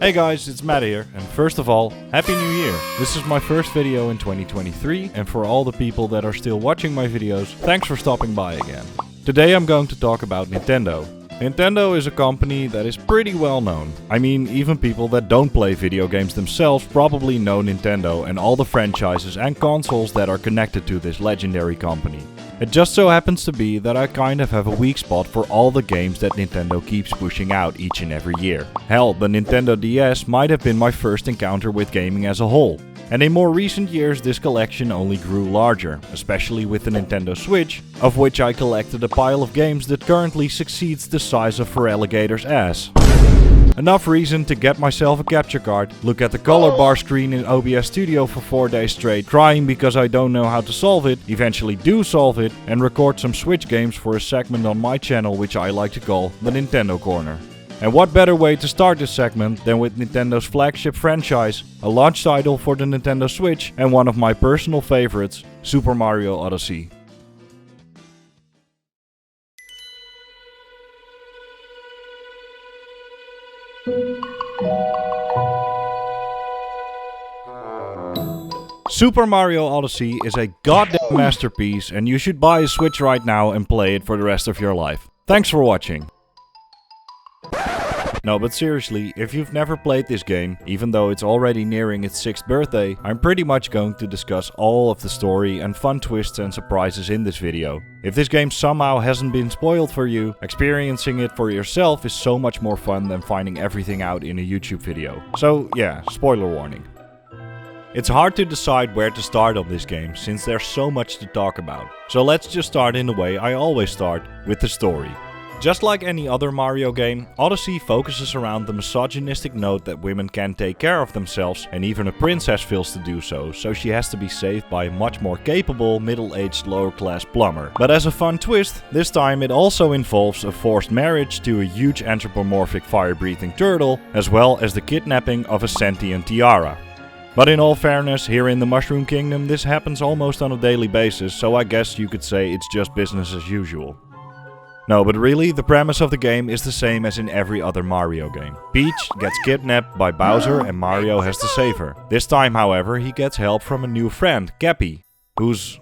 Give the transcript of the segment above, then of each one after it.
Hey guys, it's Matt here, and first of all, Happy New Year! This is my first video in 2023, and for all the people that are still watching my videos, thanks for stopping by again. Today I'm going to talk about Nintendo. Nintendo is a company that is pretty well known. I mean, even people that don't play video games themselves probably know Nintendo and all the franchises and consoles that are connected to this legendary company. It just so happens to be that I kind of have a weak spot for all the games that Nintendo keeps pushing out each and every year. Hell, the Nintendo DS might have been my first encounter with gaming as a whole. And in more recent years this collection only grew larger, especially with the Nintendo Switch, of which I collected a pile of games that currently succeeds the size of Feraligator's ass. Enough reason to get myself a capture card, look at the color bar screen in OBS Studio for 4 days straight, crying because I don't know how to solve it, eventually do solve it, and record some Switch games for a segment on my channel which I like to call the Nintendo Corner. And what better way to start this segment than with Nintendo's flagship franchise, a launch title for the Nintendo Switch and one of my personal favorites, Super Mario Odyssey. Super Mario Odyssey is a goddamn masterpiece and you should buy a Switch right now and play it for the rest of your life. Thanks for watching. No, but seriously, if you've never played this game, even though it's already nearing its 6th birthday, I'm pretty much going to discuss all of the story and fun twists and surprises in this video. If this game somehow hasn't been spoiled for you, experiencing it for yourself is so much more fun than finding everything out in a YouTube video. So yeah, spoiler warning. It's hard to decide where to start on this game since there's so much to talk about. So let's just start in the way I always start, with the story. Just like any other Mario game, Odyssey focuses around the misogynistic note that women can take care of themselves and even a princess fails to do so she has to be saved by a much more capable middle-aged lower-class plumber. But as a fun twist, this time it also involves a forced marriage to a huge anthropomorphic fire-breathing turtle, as well as the kidnapping of a sentient tiara. But in all fairness, here in the Mushroom Kingdom this happens almost on a daily basis, so I guess you could say it's just business as usual. No, but really, the premise of the game is the same as in every other Mario game. Peach gets kidnapped by Bowser and Mario has to save her. This time, however, he gets help from a new friend, Cappy, whose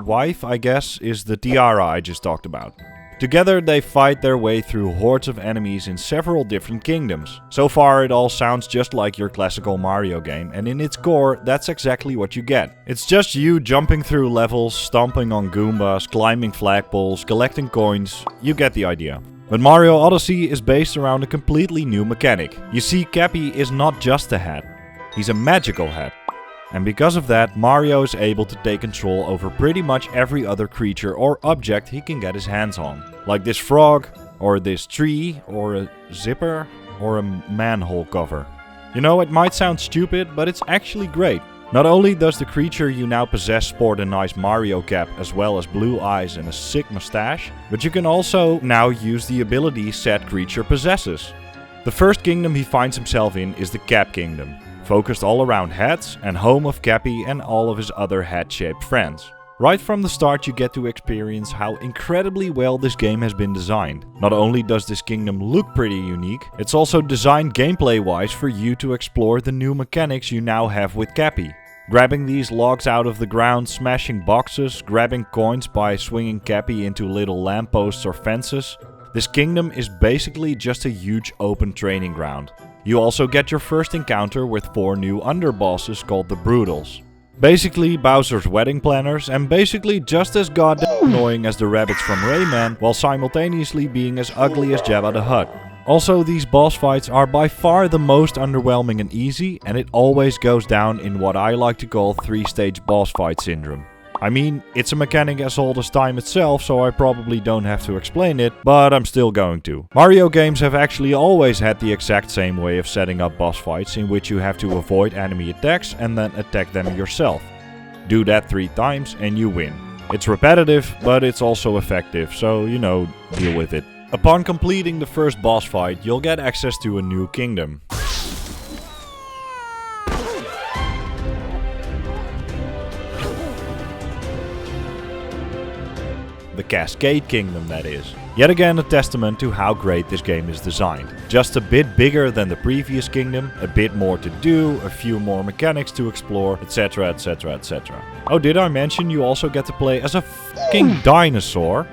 wife, I guess, is the tiara I just talked about. Together they fight their way through hordes of enemies in several different kingdoms. So far it all sounds just like your classical Mario game, and in its core that's exactly what you get. It's just you jumping through levels, stomping on Goombas, climbing flagpoles, collecting coins, you get the idea. But Mario Odyssey is based around a completely new mechanic. You see, Cappy is not just a hat, he's a magical hat. And because of that, Mario is able to take control over pretty much every other creature or object he can get his hands on. Like this frog, or this tree, or a zipper, or a manhole cover. You know, it might sound stupid, but it's actually great. Not only does the creature you now possess sport a nice Mario cap as well as blue eyes and a sick mustache, but you can also now use the ability said creature possesses. The first kingdom he finds himself in is the Cap Kingdom, focused all around hats and home of Cappy and all of his other hat-shaped friends. Right from the start you get to experience how incredibly well this game has been designed. Not only does this kingdom look pretty unique, it's also designed gameplay-wise for you to explore the new mechanics you now have with Cappy. Grabbing these logs out of the ground, smashing boxes, grabbing coins by swinging Cappy into little lampposts or fences. This kingdom is basically just a huge open training ground. You also get your first encounter with 4 new underbosses called the Brutals. Basically Bowser's wedding planners and basically just as goddamn annoying as the rabbits from Rayman, while simultaneously being as ugly as Jabba the Hutt. Also, these boss fights are by far the most underwhelming and easy, and it always goes down in what I like to call 3-stage boss fight syndrome. I mean, it's a mechanic as old as time itself, so I probably don't have to explain it, but I'm still going to. Mario games have actually always had the exact same way of setting up boss fights in which you have to avoid enemy attacks and then attack them yourself. Do that 3 times and you win. It's repetitive, but it's also effective, so you know, deal with it. Upon completing the first boss fight, you'll get access to a new kingdom. The Cascade Kingdom, that is. Yet again a testament to how great this game is designed. Just a bit bigger than the previous kingdom, a bit more to do, a few more mechanics to explore, etc, etc, etc. Oh, did I mention you also get to play as a fucking dinosaur?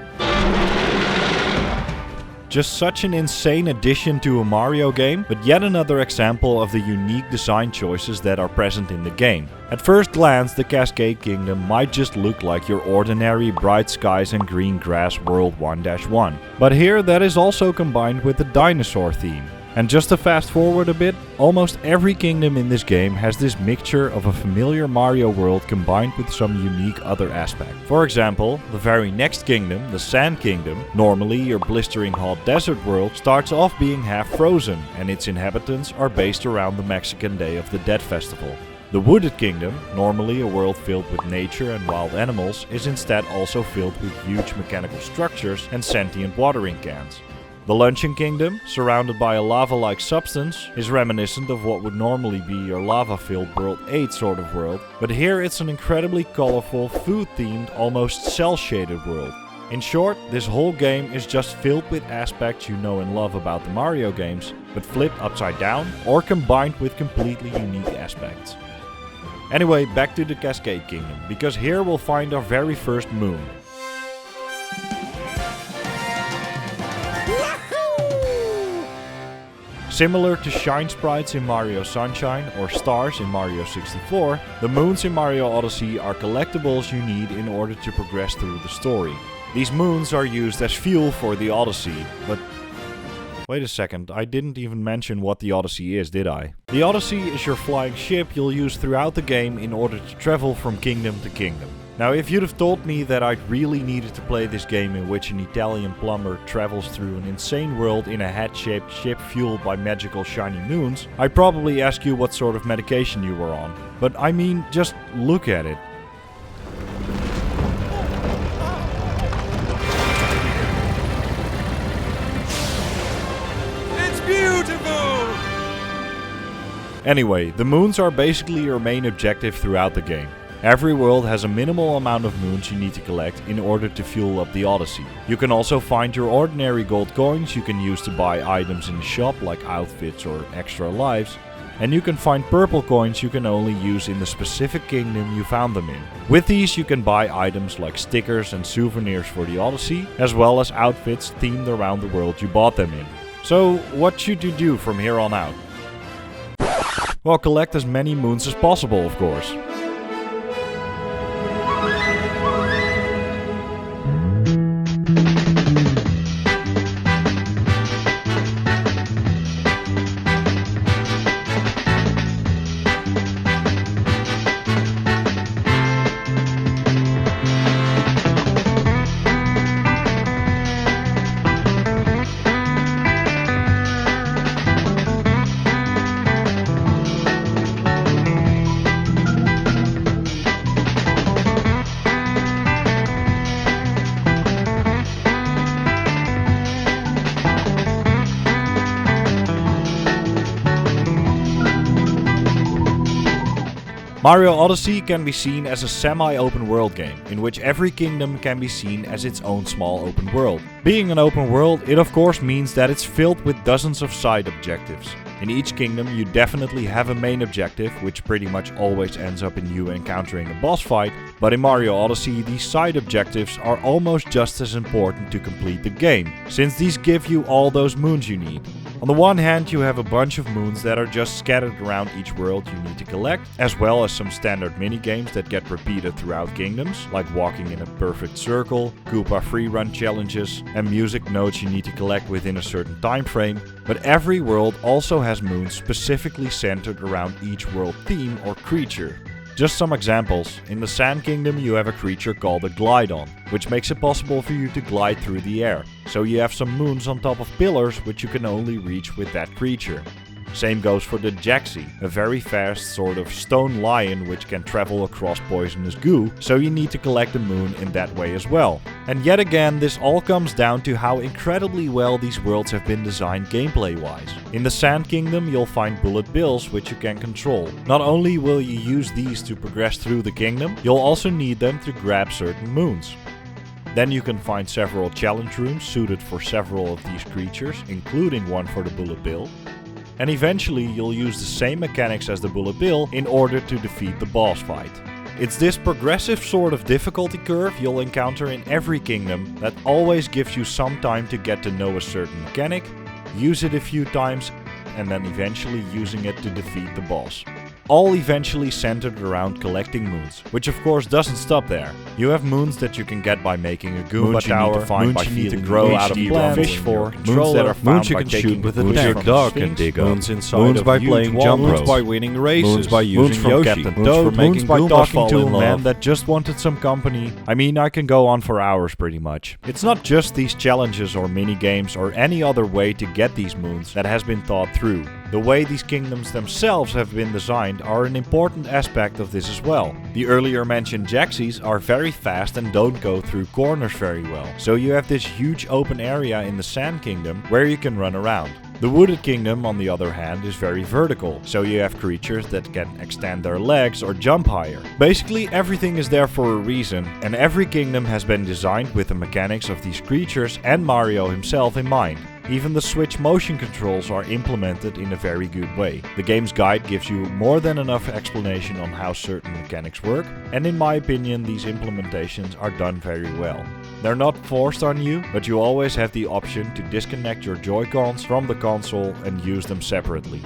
Just such an insane addition to a Mario game, but yet another example of the unique design choices that are present in the game. At first glance, the Cascade Kingdom might just look like your ordinary bright skies and green grass World 1-1. But here that is also combined with the dinosaur theme. And just to fast forward a bit, almost every kingdom in this game has this mixture of a familiar Mario world combined with some unique other aspect. For example, the very next kingdom, the Sand Kingdom, normally your blistering hot desert world, starts off being half frozen, and its inhabitants are based around the Mexican Day of the Dead festival. The Wooded Kingdom, normally a world filled with nature and wild animals, is instead also filled with huge mechanical structures and sentient watering cans. The Luncheon Kingdom, surrounded by a lava-like substance, is reminiscent of what would normally be your lava-filled World 8 sort of world, but here it's an incredibly colorful, food-themed, almost cel-shaded world. In short, this whole game is just filled with aspects you know and love about the Mario games, but flipped upside down or combined with completely unique aspects. Anyway, back to the Cascade Kingdom, because here we'll find our very first moon. Similar to shine sprites in Mario Sunshine or stars in Mario 64, the moons in Mario Odyssey are collectibles you need in order to progress through the story. These moons are used as fuel for the Odyssey, but wait a second, I didn't even mention what the Odyssey is, did I? The Odyssey is your flying ship you'll use throughout the game in order to travel from kingdom to kingdom. Now, if you'd have told me that I'd really needed to play this game in which an Italian plumber travels through an insane world in a hat-shaped ship fueled by magical shiny moons, I'd probably ask you what sort of medication you were on. But I mean, just look at it. It's beautiful! Anyway, the moons are basically your main objective throughout the game. Every world has a minimal amount of moons you need to collect in order to fuel up the Odyssey. You can also find your ordinary gold coins you can use to buy items in the shop like outfits or extra lives. And you can find purple coins you can only use in the specific kingdom you found them in. With these you can buy items like stickers and souvenirs for the Odyssey, as well as outfits themed around the world you bought them in. So what should you do from here on out? Well, collect as many moons as possible, of course. Mario Odyssey can be seen as a semi-open world game, in which every kingdom can be seen as its own small open world. Being an open world, it of course means that it's filled with dozens of side objectives. In each kingdom you definitely have a main objective, which pretty much always ends up in you encountering a boss fight, but in Mario Odyssey these side objectives are almost just as important to complete the game, since these give you all those moons you need. On the one hand, you have a bunch of moons that are just scattered around each world you need to collect, as well as some standard minigames that get repeated throughout kingdoms, like walking in a perfect circle, Koopa freerun challenges, and music notes you need to collect within a certain time frame. But every world also has moons specifically centered around each world theme or creature. Just some examples. In the Sand Kingdom you have a creature called a Glidon, which makes it possible for you to glide through the air. So you have some moons on top of pillars which you can only reach with that creature. Same goes for the Jaxi, a very fast sort of stone lion which can travel across poisonous goo, so you need to collect a moon in that way as well. And yet again, this all comes down to how incredibly well these worlds have been designed gameplay wise. In the Sand Kingdom you'll find bullet bills which you can control. Not only will you use these to progress through the kingdom, you'll also need them to grab certain moons. Then you can find several challenge rooms suited for several of these creatures, including one for the Bullet Bill. And eventually you'll use the same mechanics as the Bullet Bill in order to defeat the boss fight. It's this progressive sort of difficulty curve you'll encounter in every kingdom that always gives you some time to get to know a certain mechanic, use it a few times, and then eventually using it to defeat the boss. All eventually centered around collecting moons, which of course doesn't stop there. You have moons that you can get by making a Goomba tower, moons you need to grow out of plants, fish for, moons that are found by taking with your dog and dig up, moons inside moons by playing jump ropes, moons by winning races, moons by using Yoshi, moons by talking to a man that just wanted some company. I mean, I can go on for hours pretty much. It's not just these challenges or mini games or any other way to get these moons that has been thought through. The way these kingdoms themselves have been designed are an important aspect of this as well. The earlier mentioned Jaxies are very fast and don't go through corners very well, so you have this huge open area in the Sand Kingdom where you can run around. The Wooded Kingdom, on the other hand, is very vertical, so you have creatures that can extend their legs or jump higher. Basically, everything is there for a reason, and every kingdom has been designed with the mechanics of these creatures and Mario himself in mind. Even the Switch motion controls are implemented in a very good way. The game's guide gives you more than enough explanation on how certain mechanics work, and in my opinion these implementations are done very well. They're not forced on you, but you always have the option to disconnect your Joy-Cons from the console and use them separately.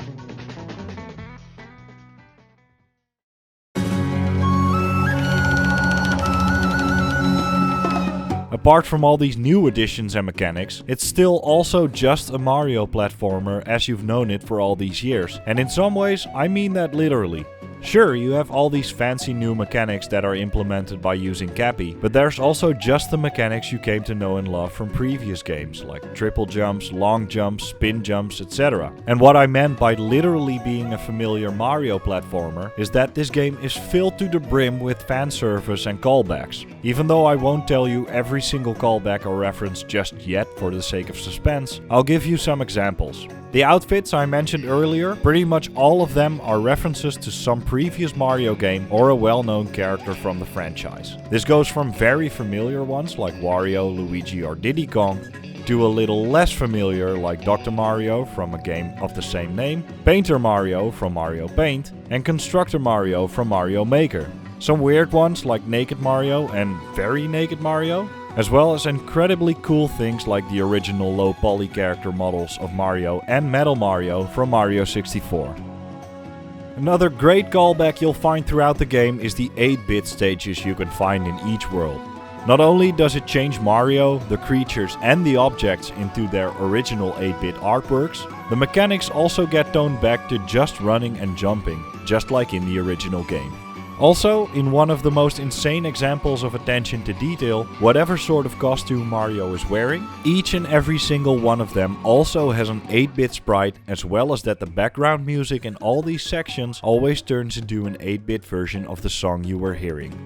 Apart from all these new additions and mechanics, it's still also just a Mario platformer as you've known it for all these years. And in some ways, I mean that literally. Sure, you have all these fancy new mechanics that are implemented by using Cappy, but there's also just the mechanics you came to know and love from previous games, like triple jumps, long jumps, spin jumps, etc. And what I meant by literally being a familiar Mario platformer is that this game is filled to the brim with fan service and callbacks. Even though I won't tell you every single callback or reference just yet for the sake of suspense, I'll give you some examples. The outfits I mentioned earlier, pretty much all of them are references to some previous Mario game or a well-known character from the franchise. This goes from very familiar ones like Wario, Luigi or Diddy Kong, to a little less familiar like Dr. Mario from a game of the same name, Painter Mario from Mario Paint, and Constructor Mario from Mario Maker. Some weird ones like Naked Mario and Very Naked Mario, as well as incredibly cool things like the original low poly character models of Mario and Metal Mario from Mario 64. Another great callback you'll find throughout the game is the 8-bit stages you can find in each world. Not only does it change Mario, the creatures and the objects into their original 8-bit artworks, the mechanics also get toned back to just running and jumping, just like in the original game. Also, in one of the most insane examples of attention to detail, whatever sort of costume Mario is wearing, each and every single one of them also has an 8-bit sprite, as well as that the background music in all these sections always turns into an 8-bit version of the song you were hearing.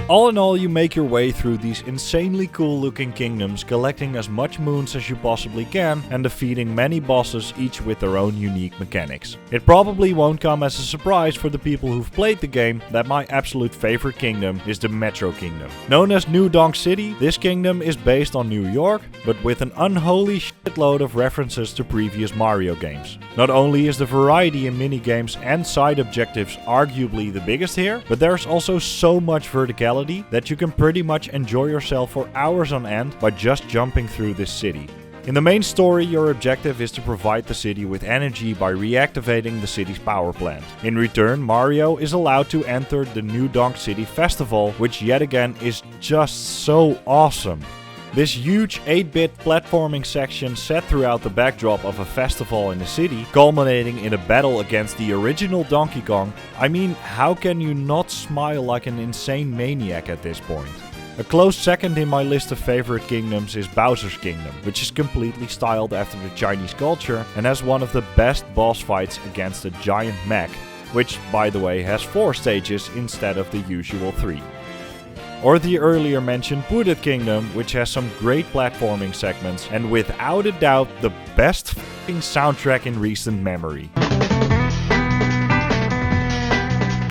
All in all, you make your way through these insanely cool looking kingdoms, collecting as much moons as you possibly can and defeating many bosses, each with their own unique mechanics. It probably won't come as a surprise for the people who've played the game that my absolute favorite kingdom is the Metro Kingdom. Known as New Donk City, this kingdom is based on New York, but with an unholy shitload of references to previous Mario games. Not only is the variety in minigames and side objectives arguably the biggest here, but there's also so much verticality that you can pretty much enjoy yourself for hours on end by just jumping through this city. In the main story, your objective is to provide the city with energy by reactivating the city's power plant. In return, Mario is allowed to enter the New Donk City Festival, which yet again is just so awesome. This huge 8-bit platforming section set throughout the backdrop of a festival in the city, culminating in a battle against the original Donkey Kong. I mean, how can you not smile like an insane maniac at this point? A close second in my list of favorite kingdoms is Bowser's Kingdom, which is completely styled after the Chinese culture and has one of the best boss fights against a giant mech, which by the way has 4 stages instead of the usual 3. Or the earlier mentioned Wooded Kingdom, which has some great platforming segments and without a doubt the best f***ing soundtrack in recent memory.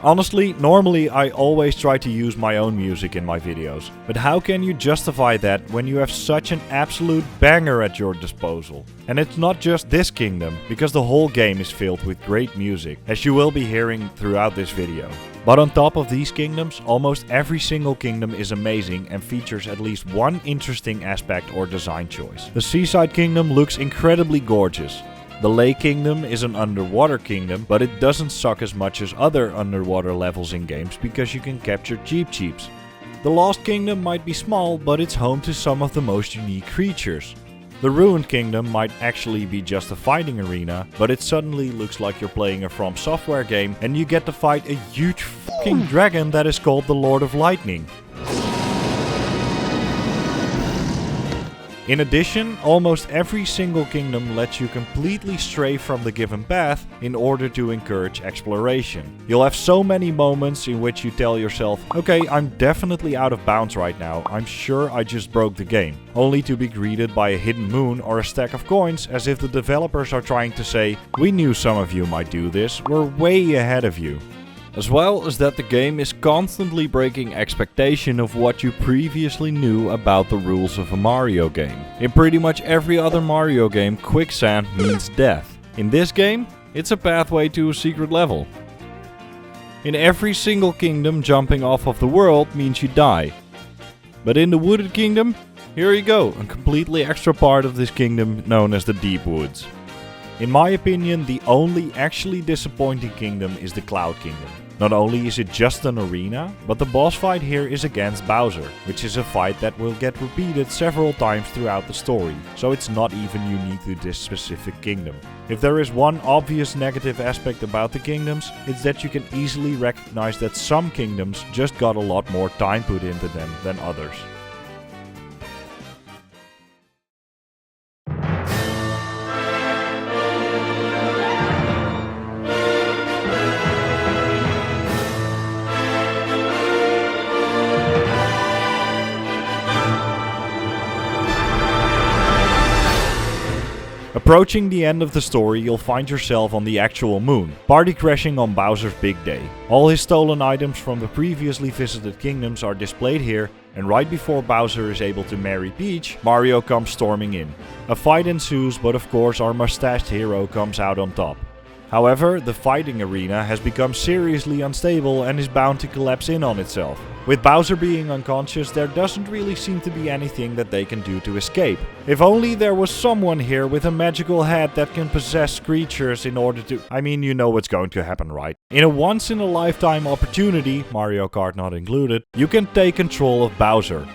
Honestly, normally I always try to use my own music in my videos, but how can you justify that when you have such an absolute banger at your disposal? And it's not just this kingdom, because the whole game is filled with great music, as you will be hearing throughout this video. But on top of these kingdoms, almost every single kingdom is amazing and features at least one interesting aspect or design choice. The Seaside Kingdom looks incredibly gorgeous. The Lake Kingdom is an underwater kingdom, but it doesn't suck as much as other underwater levels in games because you can capture Cheeps. The Lost Kingdom might be small, but it's home to some of the most unique creatures. The Ruined Kingdom might actually be just a fighting arena, but it suddenly looks like you're playing a From Software game and you get to fight a huge fucking dragon that is called the Lord of Lightning. In addition, almost every single kingdom lets you completely stray from the given path in order to encourage exploration. You'll have so many moments in which you tell yourself, okay, I'm definitely out of bounds right now, I'm sure I just broke the game. Only to be greeted by a hidden moon or a stack of coins, as if the developers are trying to say, we knew some of you might do this, we're way ahead of you. As well as that the game is constantly breaking expectation of what you previously knew about the rules of a Mario game. In pretty much every other Mario game, quicksand means death. In this game, it's a pathway to a secret level. In every single kingdom, jumping off of the world means you die. But in the Wooded Kingdom, here you go, a completely extra part of this kingdom known as the Deep Woods. In my opinion, the only actually disappointing kingdom is the Cloud Kingdom. Not only is it just an arena, but the boss fight here is against Bowser, which is a fight that will get repeated several times throughout the story, so it's not even unique to this specific kingdom. If there is one obvious negative aspect about the kingdoms, it's that you can easily recognize that some kingdoms just got a lot more time put into them than others. Approaching the end of the story, you'll find yourself on the actual moon, party crashing on Bowser's big day. All his stolen items from the previously visited kingdoms are displayed here, and right before Bowser is able to marry Peach, Mario comes storming in. A fight ensues, but of course our mustached hero comes out on top. However, the fighting arena has become seriously unstable and is bound to collapse in on itself. With Bowser being unconscious, there doesn't really seem to be anything that they can do to escape. If only there was someone here with a magical head that can possess creatures in order to... I mean, you know what's going to happen, right? In a once-in-a-lifetime opportunity, Mario Kart not included, you can take control of Bowser.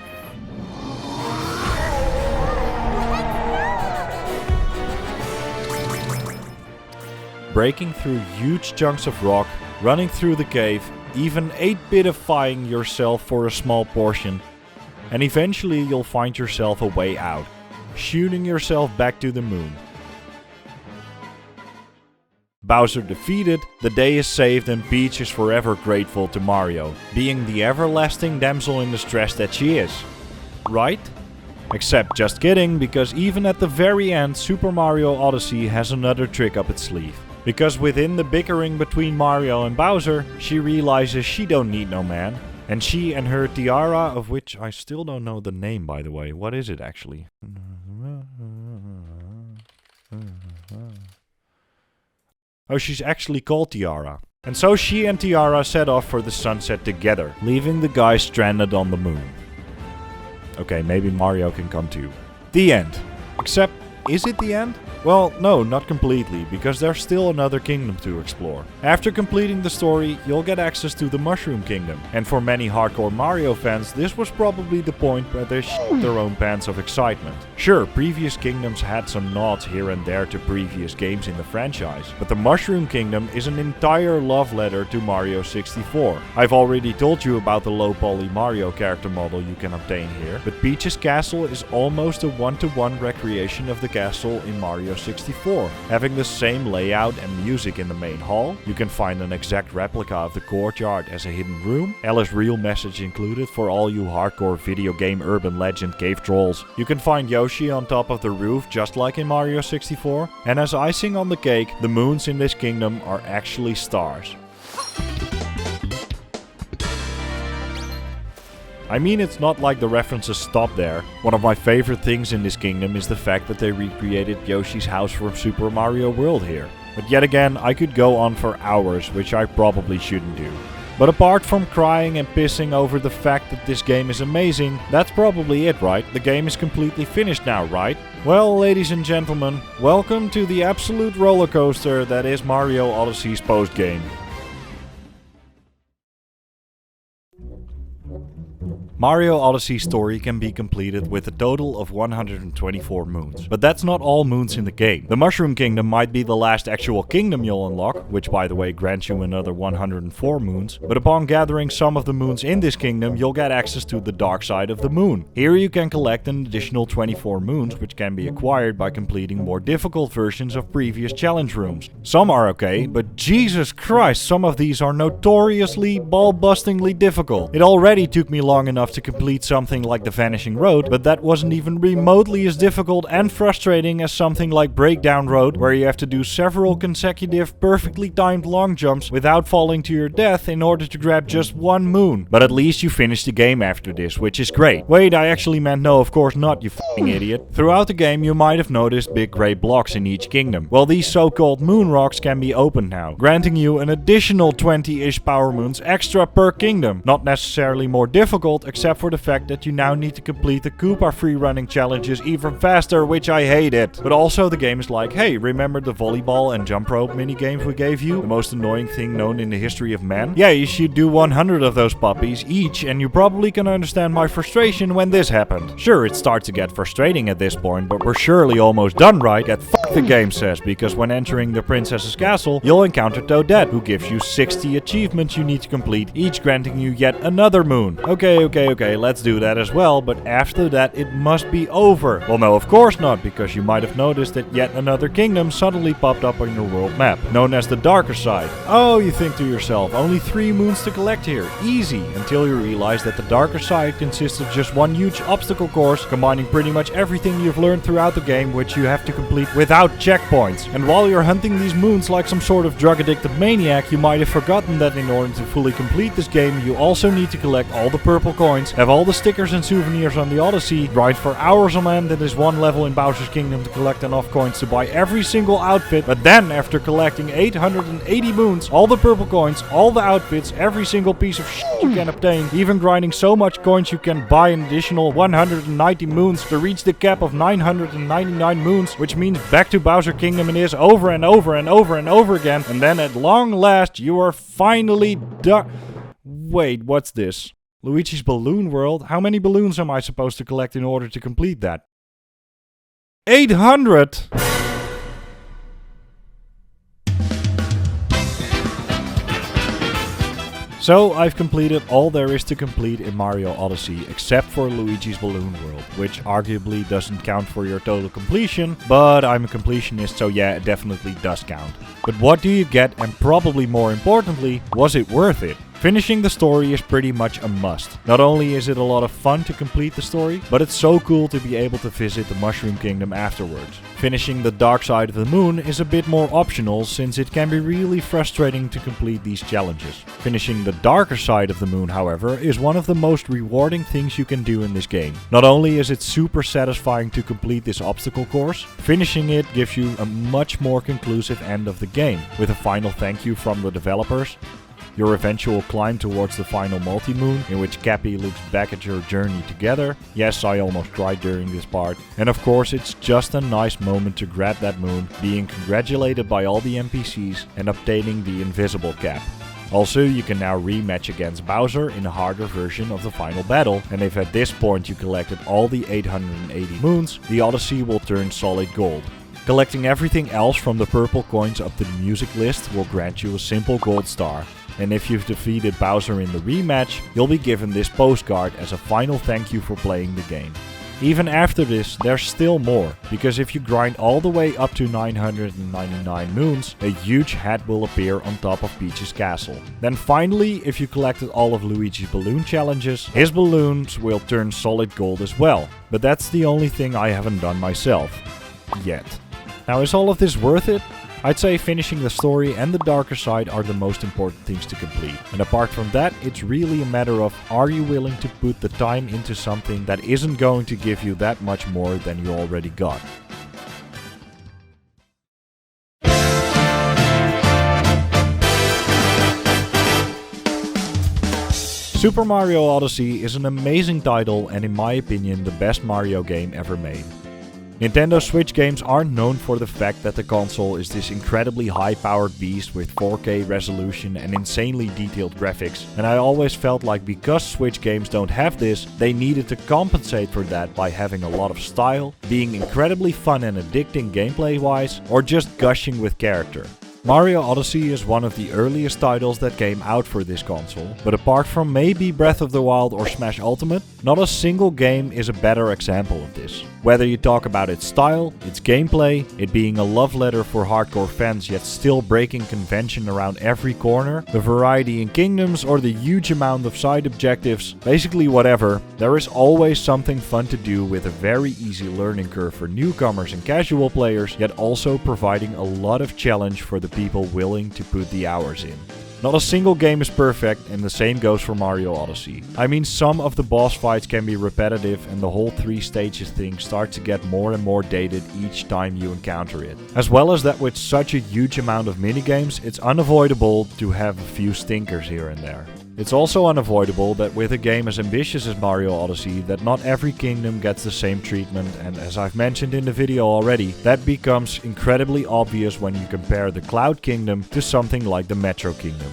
Breaking through huge chunks of rock, running through the cave, even 8-bitifying yourself for a small portion, and eventually you'll find yourself a way out, shooting yourself back to the moon. Bowser defeated, the day is saved and Peach is forever grateful to Mario, being the everlasting damsel in distress that she is. Right? Except just kidding, because even at the very end, Super Mario Odyssey has another trick up its sleeve. Because within the bickering between Mario and Bowser, she realizes she don't need no man. And she and her tiara, of which I still don't know the name by the way. What is it actually? Oh, she's actually called Tiara. And so she and Tiara set off for the sunset together, leaving the guy stranded on the moon. Okay, maybe Mario can come too. The end. Except, is it the end? Well, no, not completely, because there's still another kingdom to explore. After completing the story, you'll get access to the Mushroom Kingdom. And for many hardcore Mario fans, this was probably the point where they shit their own pants of excitement. Sure, previous kingdoms had some nods here and there to previous games in the franchise, but the Mushroom Kingdom is an entire love letter to Mario 64. I've already told you about the low poly Mario character model you can obtain here, but Peach's castle is almost a one-to-one recreation of the castle in Mario 64, having the same layout and music in the main hall. You can find an exact replica of the courtyard as a hidden room. Alice's real message included for all you hardcore video game urban legend cave trolls. You can find Yoshi on top of the roof just like in Mario 64. And as icing on the cake, the moons in this kingdom are actually stars. I mean, it's not like the references stop there. One of my favorite things in this kingdom is the fact that they recreated Yoshi's house from Super Mario World here. But yet again, I could go on for hours, which I probably shouldn't do. But apart from crying and pissing over the fact that this game is amazing, that's probably it, right? The game is completely finished now, right? Well, ladies and gentlemen, welcome to the absolute roller coaster that is Mario Odyssey's post-game. Mario Odyssey's story can be completed with a total of 124 moons. But that's not all moons in the game. The Mushroom Kingdom might be the last actual kingdom you'll unlock, which by the way grants you another 104 moons. But upon gathering some of the moons in this kingdom, you'll get access to the dark side of the moon. Here you can collect an additional 24 moons, which can be acquired by completing more difficult versions of previous challenge rooms. Some are okay, but Jesus Christ, some of these are notoriously ball-bustingly difficult. It already took me long enough to complete something like the Vanishing Road, but that wasn't even remotely as difficult and frustrating as something like Breakdown Road, where you have to do several consecutive perfectly timed long jumps without falling to your death in order to grab just one moon. But at least you finish the game after this, which is great. Wait, I actually meant no, of course not, you f***ing idiot. Throughout the game you might have noticed big grey blocks in each kingdom. Well, these so-called moon rocks can be opened now, granting you an additional 20-ish power moons extra per kingdom. Not necessarily more difficult, except for the fact that you now need to complete the Koopa free-running challenges even faster, which I hate it. But also the game is like, hey, remember the volleyball and jump rope minigames we gave you? The most annoying thing known in the history of man? Yeah, you should do 100 of those puppies each, and you probably can understand my frustration when this happened. Sure, it starts to get frustrating at this point, but we're surely almost done, right? Get f***, the game says, because when entering the princess's castle, you'll encounter Toadette, who gives you 60 achievements you need to complete, each granting you yet another moon. Okay, let's do that as well, but after that it must be over. Well, no, of course not, because you might have noticed that yet another kingdom suddenly popped up on your world map, known as the darker side. Oh, you think to yourself, only 3 moons to collect here, easy, until you realize that the darker side consists of just one huge obstacle course, combining pretty much everything you've learned throughout the game, which you have to complete without checkpoints. And while you're hunting these moons like some sort of drug-addicted maniac, you might have forgotten that in order to fully complete this game, you also need to collect all the purple coins, have all the stickers and souvenirs on the Odyssey, grind for hours on end in this one level in Bowser's Kingdom to collect enough coins to buy every single outfit, but then after collecting 880 moons, all the purple coins, all the outfits, every single piece of shit you can obtain, even grinding so much coins you can buy an additional 190 moons to reach the cap of 999 moons, which means back to Bowser Kingdom it is over and over and over and over again, and then at long last you are finally done. Wait, what's this? Luigi's Balloon World? How many balloons am I supposed to collect in order to complete that? 800! So I've completed all there is to complete in Mario Odyssey except for Luigi's Balloon World, which arguably doesn't count for your total completion, but I'm a completionist, so yeah, it definitely does count. But what do you get, and probably more importantly, was it worth it? Finishing the story is pretty much a must. Not only is it a lot of fun to complete the story, but it's so cool to be able to visit the Mushroom Kingdom afterwards. Finishing the dark side of the moon is a bit more optional, since it can be really frustrating to complete these challenges. Finishing the darker side of the moon, however, is one of the most rewarding things you can do in this game. Not only is it super satisfying to complete this obstacle course, finishing it gives you a much more conclusive end of the game, with a final thank you from the developers, your eventual climb towards the final multi-moon, in which Cappy looks back at your journey together. Yes, I almost cried during this part. And of course, it's just a nice moment to grab that moon, being congratulated by all the NPCs and obtaining the invisible cap. Also, you can now rematch against Bowser in a harder version of the final battle, and if at this point you collected all the 880 moons, the Odyssey will turn solid gold. Collecting everything else from the purple coins up to the music list will grant you a simple gold star. And if you've defeated Bowser in the rematch, you'll be given this postcard as a final thank you for playing the game. Even after this, there's still more, because if you grind all the way up to 999 moons, a huge head will appear on top of Peach's castle. Then finally, if you collected all of Luigi's balloon challenges, his balloons will turn solid gold as well. But that's the only thing I haven't done myself. Yet. Now, is all of this worth it? I'd say finishing the story and the darker side are the most important things to complete. And apart from that, it's really a matter of, are you willing to put the time into something that isn't going to give you that much more than you already got? Super Mario Odyssey is an amazing title and in my opinion the best Mario game ever made. Nintendo Switch games aren't known for the fact that the console is this incredibly high-powered beast with 4K resolution and insanely detailed graphics, and I always felt like because Switch games don't have this, they needed to compensate for that by having a lot of style, being incredibly fun and addicting gameplay-wise, or just gushing with character. Mario Odyssey is one of the earliest titles that came out for this console, but apart from maybe Breath of the Wild or Smash Ultimate, not a single game is a better example of this. Whether you talk about its style, its gameplay, it being a love letter for hardcore fans yet still breaking convention around every corner, the variety in kingdoms or the huge amount of side objectives, basically whatever, there is always something fun to do with a very easy learning curve for newcomers and casual players, yet also providing a lot of challenge for the people willing to put the hours in. Not a single game is perfect, and the same goes for Mario Odyssey. I mean, some of the boss fights can be repetitive and the whole 3 stages thing starts to get more and more dated each time you encounter it. As well as that, with such a huge amount of minigames, it's unavoidable to have a few stinkers here and there. It's also unavoidable that with a game as ambitious as Mario Odyssey, that not every kingdom gets the same treatment, and as I've mentioned in the video already, that becomes incredibly obvious when you compare the Cloud Kingdom to something like the Metro Kingdom.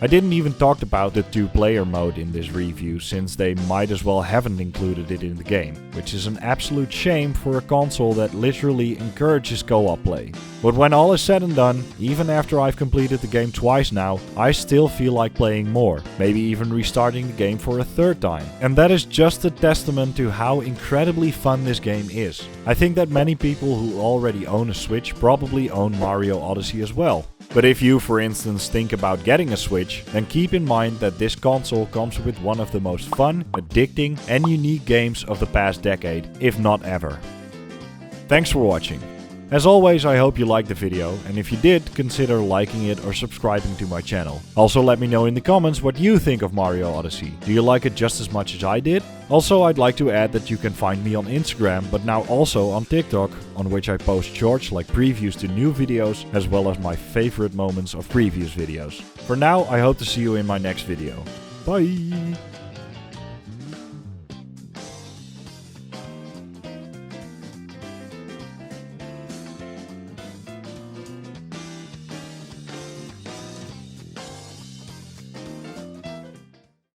I didn't even talk about the 2-player mode in this review, since they might as well haven't included it in the game, which is an absolute shame for a console that literally encourages co-op play. But when all is said and done, even after I've completed the game twice now, I still feel like playing more, maybe even restarting the game for a 3rd time. And that is just a testament to how incredibly fun this game is. I think that many people who already own a Switch probably own Mario Odyssey as well. But if you, for instance, think about getting a Switch, then keep in mind that this console comes with one of the most fun, addicting and unique games of the past decade, if not ever. Thanks for watching. As always, I hope you liked the video, and if you did, consider liking it or subscribing to my channel. Also let me know in the comments what you think of Mario Odyssey. Do you like it just as much as I did? Also, I'd like to add that you can find me on Instagram, but now also on TikTok, on which I post shorts like previews to new videos, as well as my favorite moments of previous videos. For now, I hope to see you in my next video. Bye!